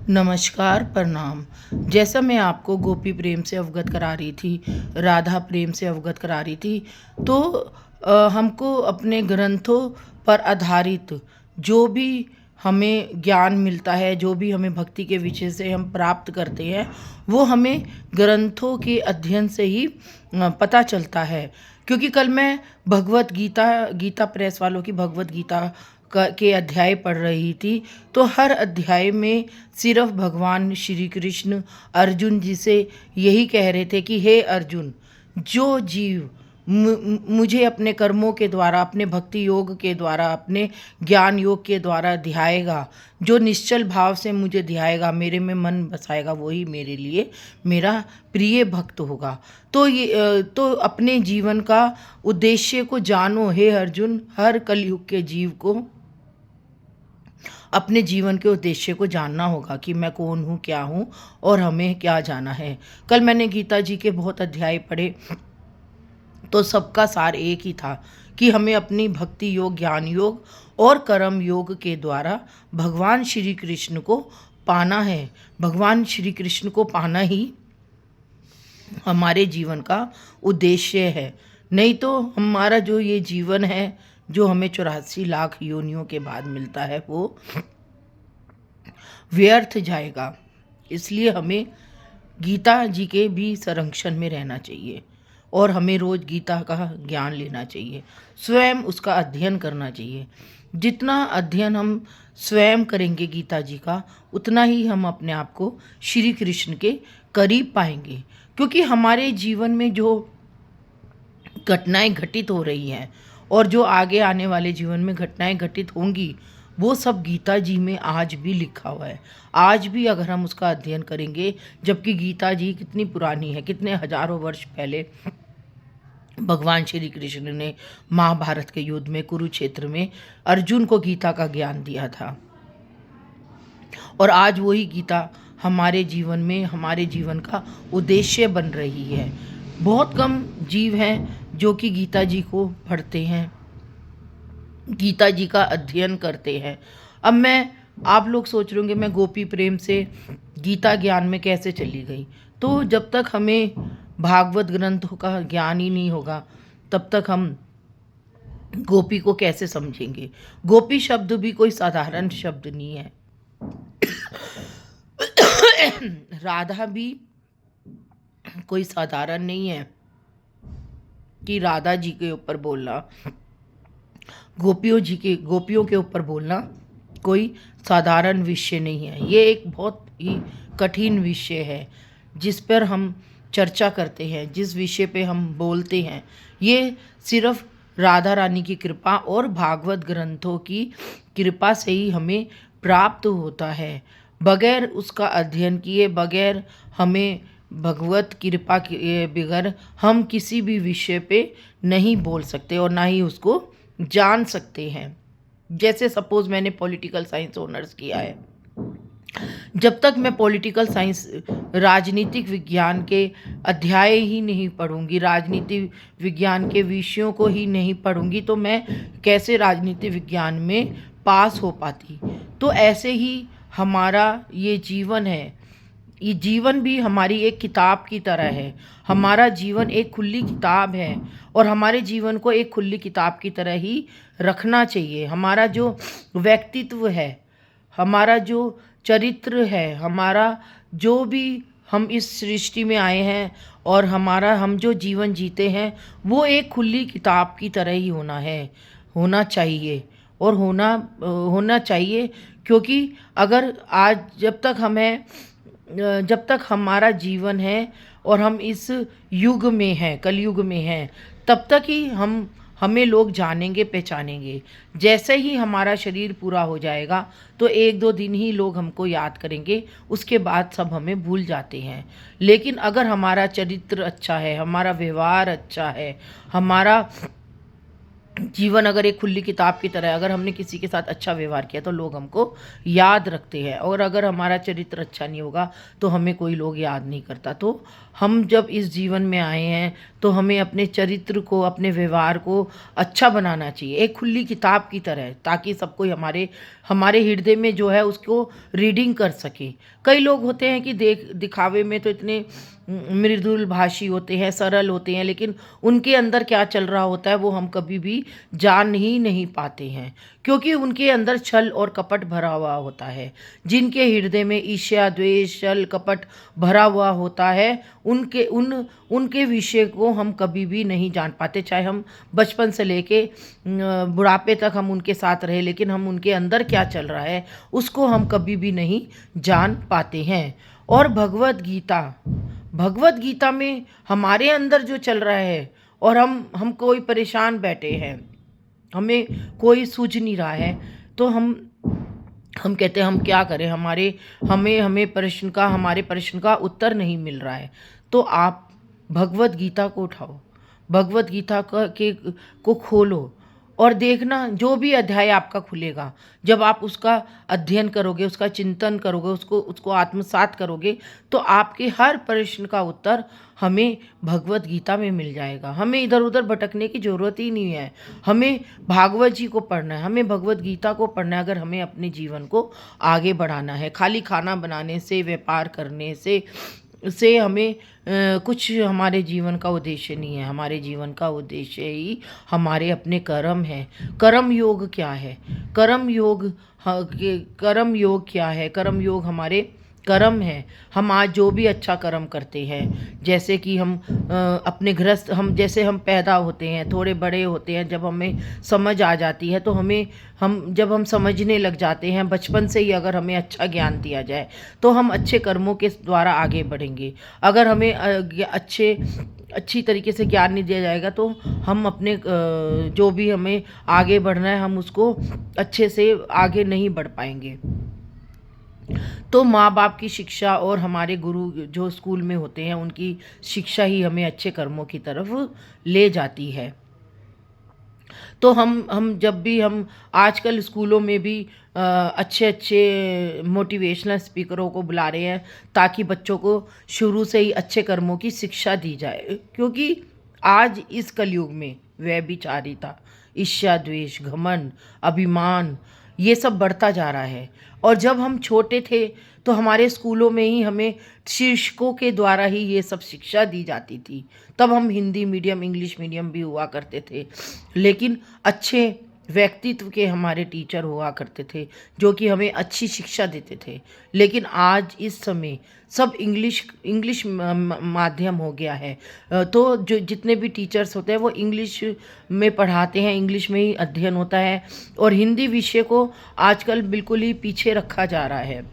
नमस्कार, प्रणाम। जैसा मैं आपको गोपी प्रेम से अवगत करा रही थी, राधा प्रेम से अवगत करा रही थी, तो हमको अपने ग्रंथों पर आधारित जो भी हमें ज्ञान मिलता है, जो भी हमें भक्ति के विषय से हम प्राप्त करते हैं, वो हमें ग्रंथों के अध्ययन से ही पता चलता है। क्योंकि कल मैं गीता प्रेस वालों की भगवत गीता के अध्याय पढ़ रही थी, तो हर अध्याय में सिर्फ भगवान श्री कृष्ण अर्जुन जी से यही कह रहे थे कि हे अर्जुन, जो जीव मुझे अपने कर्मों के द्वारा, अपने भक्ति योग के द्वारा, अपने ज्ञान योग के द्वारा ध्याएगा, जो निश्चल भाव से मुझे ध्याएगा, मेरे में मन बसाएगा, वही मेरे लिए मेरा प्रिय भक्त होगा। तो अपने जीवन का उद्देश्य को जानो हे अर्जुन। हर कलयुग के जीव को अपने जीवन के उद्देश्य को जानना होगा कि मैं कौन हूँ, क्या हूँ और हमें क्या जाना है। कल मैंने गीता जी के बहुत अध्याय पढ़े, तो सबका सार एक ही था कि हमें अपनी भक्ति योग, ज्ञान योग और कर्म योग के द्वारा भगवान श्री कृष्ण को पाना है। भगवान श्री कृष्ण को पाना ही हमारे जीवन का उद्देश्य है। नहीं तो हमारा जो ये जीवन है, जो हमें 84 लाख योनियों के बाद मिलता है, वो व्यर्थ जाएगा। इसलिए हमें गीता जी के भी संरक्षण में रहना चाहिए और हमें रोज़ गीता का ज्ञान लेना चाहिए, स्वयं उसका अध्ययन करना चाहिए। जितना अध्ययन हम स्वयं करेंगे गीता जी का, उतना ही हम अपने आप को श्री कृष्ण के करीब पाएंगे। क्योंकि हमारे जीवन में जो घटनाएं घटित हो रही हैं और जो आगे आने वाले जीवन में घटनाएं घटित होंगी, वो सब गीता जी में आज भी लिखा हुआ है। आज भी अगर हम उसका अध्ययन करेंगे, जबकि गीता जी कितनी पुरानी है, कितने हजारों वर्ष पहले भगवान श्री कृष्ण ने महाभारत के युद्ध में, कुरुक्षेत्र में अर्जुन को गीता का ज्ञान दिया था। और आज वही गीता हमारे जीवन में, हमारे जीवन का उद्देश्य बन रही है। बहुत कम जीव हैं जो कि गीता जी को पढ़ते हैं, गीता जी का अध्ययन करते हैं। अब आप लोग सोच रहे होंगे मैं गोपी प्रेम से गीता ज्ञान में कैसे चली गई। तो जब तक हमें भागवत ग्रंथों का ज्ञान ही नहीं होगा, तब तक हम गोपी को कैसे समझेंगे। गोपी शब्द भी कोई साधारण शब्द नहीं है। राधा भी कोई साधारण नहीं है कि राधा जी के ऊपर बोलना, गोपियों के ऊपर बोलना कोई साधारण विषय नहीं है। ये एक बहुत ही कठिन विषय है जिस पर हम चर्चा करते हैं, जिस विषय पे हम बोलते हैं। ये सिर्फ राधा रानी की कृपा और भागवत ग्रंथों की कृपा से ही हमें प्राप्त होता है। बगैर उसका अध्ययन किए, बगैर हमें भगवत कृपा के बगैर हम किसी भी विषय पे नहीं बोल सकते और ना ही उसको जान सकते हैं। जैसे सपोज मैंने पॉलिटिकल साइंस ऑनर्स किया है, जब तक मैं पॉलिटिकल साइंस, राजनीतिक विज्ञान के अध्याय ही नहीं पढ़ूंगी, राजनीति विज्ञान के विषयों को ही नहीं पढ़ूंगी, तो मैं कैसे राजनीति विज्ञान में पास हो पाती। तो ऐसे ही हमारा ये जीवन है, ये जीवन भी हमारी एक किताब की तरह है। हमारा जीवन एक खुली किताब है और हमारे जीवन को एक खुली किताब की तरह ही रखना चाहिए। हमारा जो व्यक्तित्व है, हमारा जो चरित्र है, हमारा जो भी हम इस सृष्टि में आए हैं और हम जो जीवन जीते हैं, वो एक खुली किताब की तरह ही होना चाहिए और होना चाहिए। क्योंकि अगर आज जब तक हमारा जीवन है और हम इस युग में हैं, कलयुग में हैं, तब तक ही हमें लोग जानेंगे, पहचानेंगे। जैसे ही हमारा शरीर पूरा हो जाएगा, तो 1-2 दिन ही लोग हमको याद करेंगे, उसके बाद सब हमें भूल जाते हैं। लेकिन अगर हमारा चरित्र अच्छा है, हमारा व्यवहार अच्छा है, हमारा जीवन अगर एक खुली किताब की तरह है, अगर हमने किसी के साथ अच्छा व्यवहार किया तो लोग हमको याद रखते हैं, और अगर हमारा चरित्र अच्छा नहीं होगा तो हमें कोई लोग याद नहीं करता। तो हम जब इस जीवन में आए हैं तो हमें अपने चरित्र को, अपने व्यवहार को अच्छा बनाना चाहिए, एक खुली किताब की तरह, ताकि सब कोई हमारे हमारे हृदय में जो है उसको रीडिंग कर सके। कई लोग होते हैं कि दिखावे में तो इतने मृदुल भाषी होते हैं, सरल होते हैं, लेकिन उनके अंदर क्या चल रहा होता है वो हम कभी भी जान ही नहीं पाते हैं, क्योंकि उनके अंदर छल और कपट भरा हुआ होता है। जिनके हृदय में ईर्ष्या, द्वेष, छल, कपट भरा हुआ होता है, उनके विषय को हम कभी भी नहीं जान पाते। चाहे हम बचपन से लेके बुढ़ापे तक हम उनके साथ रहे, लेकिन हम उनके अंदर क्या चल रहा है उसको हम कभी भी नहीं जान पाते हैं। और भगवत गीता में हमारे अंदर जो चल रहा है, और हम कोई परेशान बैठे हैं, हमें कोई सूझ नहीं रहा है, तो हम कहते हैं हम क्या करें, हमारे प्रश्न का उत्तर नहीं मिल रहा है। तो आप भगवत गीता को उठाओ, भगवत गीता को खोलो, और देखना जो भी अध्याय आपका खुलेगा, जब आप उसका अध्ययन करोगे, उसका चिंतन करोगे, उसको आत्मसात करोगे, तो आपके हर प्रश्न का उत्तर हमें भगवत गीता में मिल जाएगा। हमें इधर उधर भटकने की ज़रूरत ही नहीं है। हमें भागवत जी को पढ़ना है, हमें भगवत गीता को पढ़ना है, अगर हमें अपने जीवन को आगे बढ़ाना है। खाली खाना बनाने से, व्यापार करने से हमें कुछ हमारे जीवन का उद्देश्य नहीं है। हमारे जीवन का उद्देश्य ही हमारे अपने कर्म है। कर्म योग क्या है? कर्म योग क्या है? कर्म योग हमारे कर्म है। हम आज जो भी अच्छा कर्म करते हैं, जैसे कि अपने गृहस्थ, हम पैदा होते हैं, थोड़े बड़े होते हैं, जब हमें समझ आ जाती है, तो जब हम समझने लग जाते हैं, बचपन से ही अगर हमें अच्छा ज्ञान दिया जाए तो हम अच्छे कर्मों के द्वारा आगे बढ़ेंगे। अगर हमें अच्छी तरीके से ज्ञान नहीं दिया जाएगा तो हम अपने जो भी हमें आगे बढ़ना है, हम उसको अच्छे से आगे नहीं बढ़ पाएंगे। तो माँ बाप की शिक्षा और हमारे गुरु जो स्कूल में होते हैं, उनकी शिक्षा ही हमें अच्छे कर्मों की तरफ ले जाती है। तो हम जब भी हम आजकल स्कूलों में भी अच्छे अच्छे मोटिवेशनल स्पीकरों को बुला रहे हैं, ताकि बच्चों को शुरू से ही अच्छे कर्मों की शिक्षा दी जाए। क्योंकि आज इस कलयुग में व्यभिचारिता, ईर्ष्या, द्वेष, घमंड, अभिमान, ये सब बढ़ता जा रहा है। और जब हम छोटे थे तो हमारे स्कूलों में ही हमें शिक्षकों के द्वारा ही ये सब शिक्षा दी जाती थी। तब हम हिंदी मीडियम, इंग्लिश मीडियम भी हुआ करते थे, लेकिन अच्छे व्यक्तित्व के हमारे टीचर हुआ करते थे, जो कि हमें अच्छी शिक्षा देते थे। लेकिन आज इस समय सब इंग्लिश माध्यम हो गया है। तो जो जितने भी टीचर्स होते हैं वो इंग्लिश में पढ़ाते हैं, इंग्लिश में ही अध्ययन होता है, और हिंदी विषय को आजकल बिल्कुल ही पीछे रखा जा रहा है।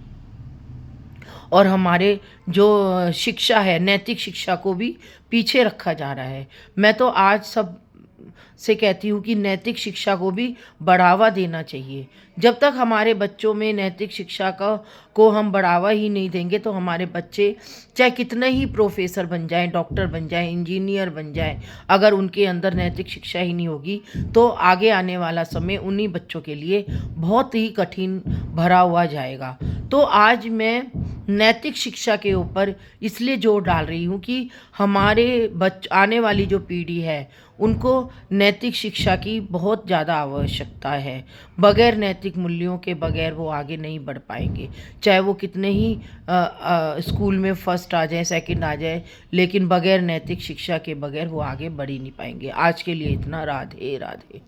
और हमारे जो शिक्षा है, नैतिक शिक्षा को भी पीछे रखा जा रहा है। मैं तो आज सब से कहती हूँ कि नैतिक शिक्षा को भी बढ़ावा देना चाहिए। जब तक हमारे बच्चों में नैतिक शिक्षा को हम बढ़ावा ही नहीं देंगे, तो हमारे बच्चे चाहे कितने ही प्रोफेसर बन जाएं, डॉक्टर बन जाएं, इंजीनियर बन जाएं, अगर उनके अंदर नैतिक शिक्षा ही नहीं होगी तो आगे आने वाला समय उन्हीं बच्चों के लिए बहुत ही कठिन भरा हुआ जाएगा। तो आज मैं नैतिक शिक्षा के ऊपर इसलिए जोर डाल रही हूँ कि हमारे आने वाली जो पीढ़ी है उनको नैतिक शिक्षा की बहुत ज़्यादा आवश्यकता है। बगैर नैतिक मूल्यों के बगैर वो आगे नहीं बढ़ पाएंगे। चाहे वो कितने ही स्कूल में फर्स्ट आ जाए, सेकंड आ जाए, लेकिन बगैर नैतिक शिक्षा के बगैर वो आगे बढ़ ही नहीं पाएंगे। आज के लिए इतना। राधे राधे।